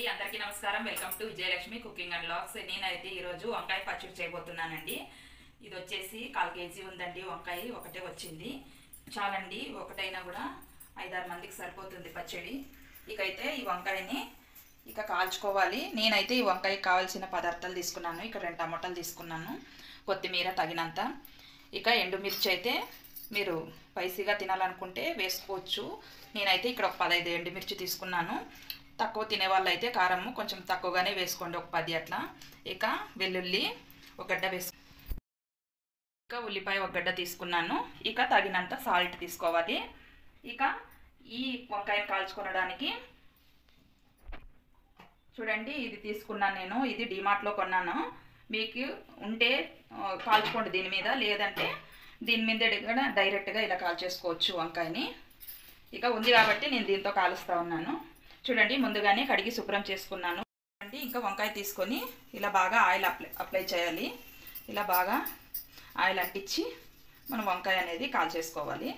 అండి అందరికీ నమస్కారం. Welcome to Vijayalakshmi cooking and vlogs. నేనైతే ఈరోజు వంకాయ పచ్చడి చేయబోతున్నానండి. ఇది వచ్చేసి 1/4 కేజీ ఉందండి. వంకాయ ఒకటే వచ్చింది, చాలండి. ఒకటైనా కూడా 5-6 మందికి సరిపోతుంది పచ్చడి. ఇకైతే ఈ వంకాయని కాల్చుకోవాలి. నేనైతే ఈ వంకాయకి కావాల్సిన పదార్థాలు తీసుకున్నాను. ఇక్కడ 2 టమాటాలు తీసుకున్నాను, కొత్తిమీర తగినంత. ఎండుమిర్చి అయితే మీరు స్పైసీగా తినాలనుకుంటే వేసుకోవచ్చు. నేనైతే ఇక్కడ ఒక 15 ఎండుమిర్చి తీసుకున్నాను. తక్కువ తినే వాళ్ళు అయితే కారం కొంచెం తక్కువగానే వేసుకోండి, ఒక 10 అట్లా. వెల్లుల్లి ఒక గడ్డ ఉల్లిపాయ ఒక గడ్డ తీసుకున్నాను. తగినంత సాల్ట్ తీసుకోవాలి. ఈ వంకాయను కాల్చుకోవడానికి చూడండి, ఇది తీసుకున్నాను నేను. ఇది డిమార్ట్లో కొన్నాను. మీకు ఉంటే కాల్చుకోండి దీని మీద, లేదంటే దీని మీద డైరెక్ట్గా ఇలా కాల్చేసుకోవచ్చు వంకాయని. ఉంది కాబట్టి నేను దీంతో కాలుస్తూ ఉన్నాను. చూడండి, ముందుగానే కడిగి శుభ్రం చేసుకున్నాను. చూడండి, వంకాయ తీసుకొని ఇలా బాగా ఆయిల్ అప్లై చేయాలి. ఇలా బాగా ఆయిల్ అంటించి మనం వంకాయ అనేది కాల్చేసుకోవాలి.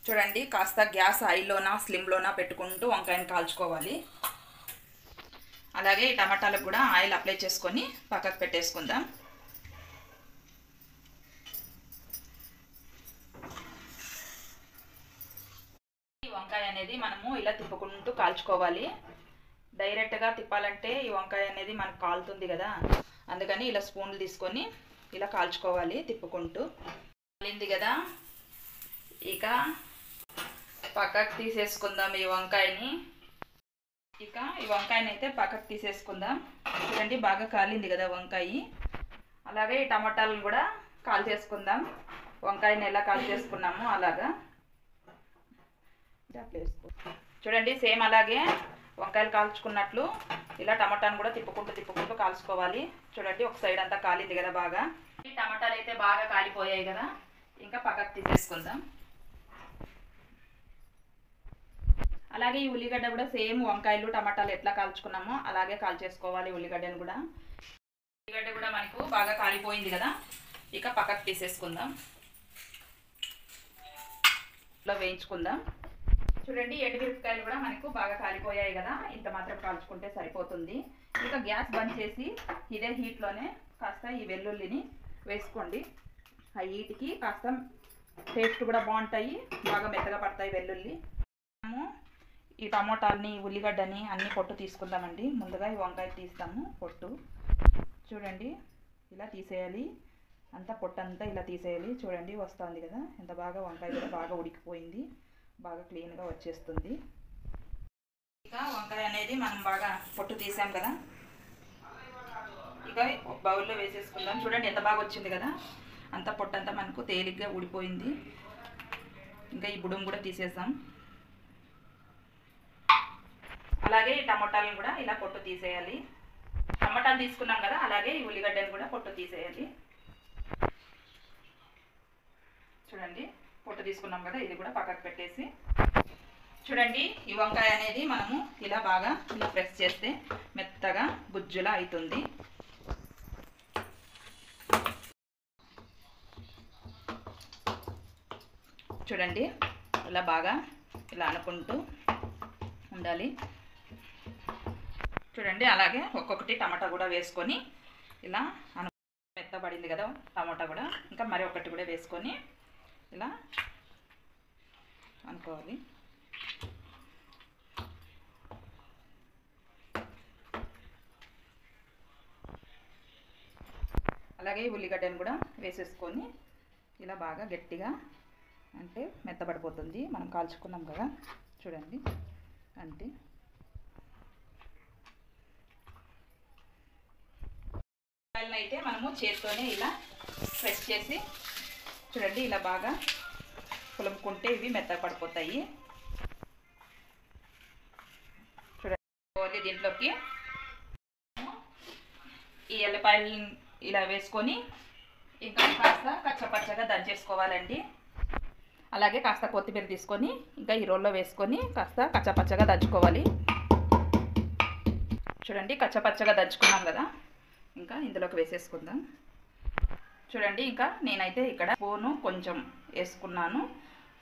చూడండి, కాస్త గ్యాస్ హైలోనా స్లిమ్లోనా పెట్టుకుంటూ వంకాయని కాల్చుకోవాలి. అలాగే ఈ టమాటాలకు కూడా ఆయిల్ అప్లై చేసుకొని పక్కకు పెట్టేసుకుందాం. ఈ వంకాయ అనేది మనము ఇలా తిప్పుకుంటూ కాల్చుకోవాలి. డైరెక్ట్గా తిప్పాలంటే ఈ వంకాయ అనేది మనకు కాలుతుంది కదా, అందుకని ఇలా స్పూన్లు తీసుకొని ఇలా కాల్చుకోవాలి తిప్పుకుంటూ. కాలింది కదా, పక్కకు తీసేసుకుందాం ఈ వంకాయని. ఈ వంకాయని అయితే పక్కకు తీసేసుకుందాం. చూడండి, బాగా కాలింది కదా వంకాయ. అలాగే ఈ టమాటాలను కూడా కాల్చేసుకుందాం. వంకాయని ఎలా కాల్చేసుకున్నామో అలాగా చూడండి, సేమ్ అలాగే వంకాయలు కాల్చుకున్నట్లు ఇలా టమాటాను కూడా తిప్పుకుంటూ కాల్చుకోవాలి. చూడండి, ఒక సైడ్ అంతా కాలింది కదా బాగా. ఈ టమాటాలు అయితే బాగా కాలిపోయాయి కదా, పక్కకు తీసేసుకుందాం. అలాగే ఈ ఉల్లిగడ్డ కూడా సేమ్ వంకాయలు టమాటాలు ఎట్లా కాల్చుకున్నామో అలాగే కాల్చేసుకోవాలి. ఉల్లిగడ్డను కూడా మనకు బాగా కాలిపోయింది కదా, పక్కకు తీసేసుకుందాం. ఇలా వేయించుకుందాం. చూడండి, ఎండుమిరపకాయలు కూడా మనకు బాగా కాలిపోయాయి కదా, ఇంత మాత్రం కాల్చుకుంటే సరిపోతుంది. గ్యాస్ బంద్ చేసి ఇదే హీట్లోనే కాస్త ఈ వెల్లుల్లిని వేసుకోండి. ఆ హీట్కి కాస్త టేస్ట్ కూడా బాగుంటాయి, బాగా మెత్తగా పడతాయి వెల్లుల్లి. మనము ఈ టమోటాలని ఉల్లిగడ్డని అన్ని పొట్టు తీసుకుందామండి. ముందుగా ఈ వంకాయ తీస్తాము పొట్టు. చూడండి, ఇలా తీసేయాలి. అంతా పొట్టు అంతా ఇలా తీసేయాలి. చూడండి, వస్తుంది కదా ఎంత బాగా. వంకాయ కూడా బాగా ఉడికిపోయింది, బాగా క్లీన్గా వచ్చేస్తుంది. వంకాయ అనేది మనం బాగా పొట్టు తీసాం కదా, బౌల్లో వేసేసుకుందాం. చూడండి, ఎంత బాగా వచ్చింది కదా, అంతా పొట్టు అంతా మనకు తేలిగ్గా ఊడిపోయింది. ఈ బుడుం కూడా తీసేసాం. అలాగే ఈ టమాటాలను కూడా ఇలా పొట్టు తీసేయాలి. టమాటాలు తీసుకున్నాం కదా, అలాగే ఈ ఉల్లిగడ్డను కూడా పొట్టు తీసేయాలి. చూడండి, పొట్టు తీసుకున్నాం కదా, ఇది కూడా పక్కకు పెట్టేసి. చూడండి, ఈ వంకాయ అనేది మనము ఇలా బాగా ఇలా ప్రెస్ చేస్తే మెత్తగా గుజ్జులా అవుతుంది. చూడండి, ఇలా బాగా ఇలా అనుకుంటూ ఉండాలి. చూడండి, అలాగే ఒక్కొక్కటి టమాటా కూడా వేసుకొని ఇలా మెత్తబడింది కదా టమాటా కూడా, మరి ఒకటి కూడా వేసుకొని ఇలా అనుకోవాలి. అలాగే ఉల్లిగడ్డను కూడా వేసేసుకొని ఇలా బాగా గట్టిగా అంటే మెత్తబడిపోతుంది, మనం కాల్చుకున్నాం కదా. చూడండి, అంతే. అయితే మనము చేత్తోనే ఇలా ప్రెస్ చేసి చూడండి, ఇలా బాగా పులుముకుంటే ఇవి మెత్తగా పడిపోతాయి. చూడండి, దీంట్లోకి ఈ ఎల్లిపాయలు ఇలా వేసుకొని కాస్త కచ్చపచ్చగా దంచేసుకోవాలండి. అలాగే కాస్త కొత్తిమీర తీసుకొని ఈ రోల్లో వేసుకొని కాస్త కచ్చపచ్చగా దంచుకోవాలి. చూడండి, కచ్చపచ్చగా దంచుకున్నాం కదా, ఇందులోకి వేసేసుకుందాం. చూడండి, నేనైతే ఇక్కడ స్పూను కొంచెం వేసుకున్నాను.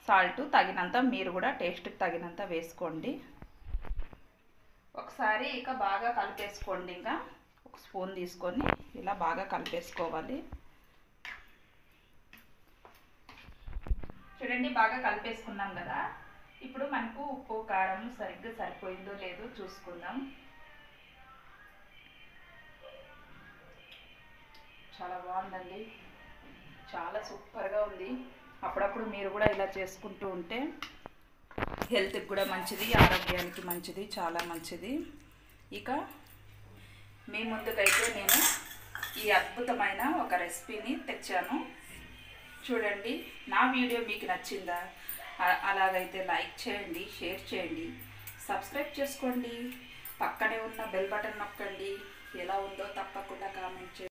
సాల్ట్ తగినంత, మీరు కూడా టేస్ట్కి తగినంత వేసుకోండి. ఒకసారి ఇక బాగా కలిపేసుకోండి. ఇంకా ఒక స్పూన్ తీసుకొని ఇలా బాగా కలిపేసుకోవాలి. చూడండి, బాగా కలిపేసుకున్నాం కదా. ఇప్పుడు మనకు ఉప్పు కారం సరిగ్గా సరిపోయిందో లేదో చూసుకుందాం. చాలా బాగుందండి, చాలా సూపర్గా ఉంది. అప్పుడప్పుడు మీరు కూడా ఇలా చేసుకుంటూ ఉంటే హెల్త్కి కూడా మంచిది, ఆరోగ్యానికి మంచిది, చాలా మంచిది. ఇక మీ ముందుకైతే నేను ఈ అద్భుతమైన ఒక రెసిపీని తెచ్చాను. చూడండి, నా వీడియో మీకు నచ్చిందా? అలాగైతే లైక్ చేయండి, షేర్ చేయండి, సబ్స్క్రైబ్ చేసుకోండి, పక్కనే ఉన్న బెల్ బటన్ నొక్కండి. ఎలా ఉందో తప్పకుండా కామెంట్ చేయండి.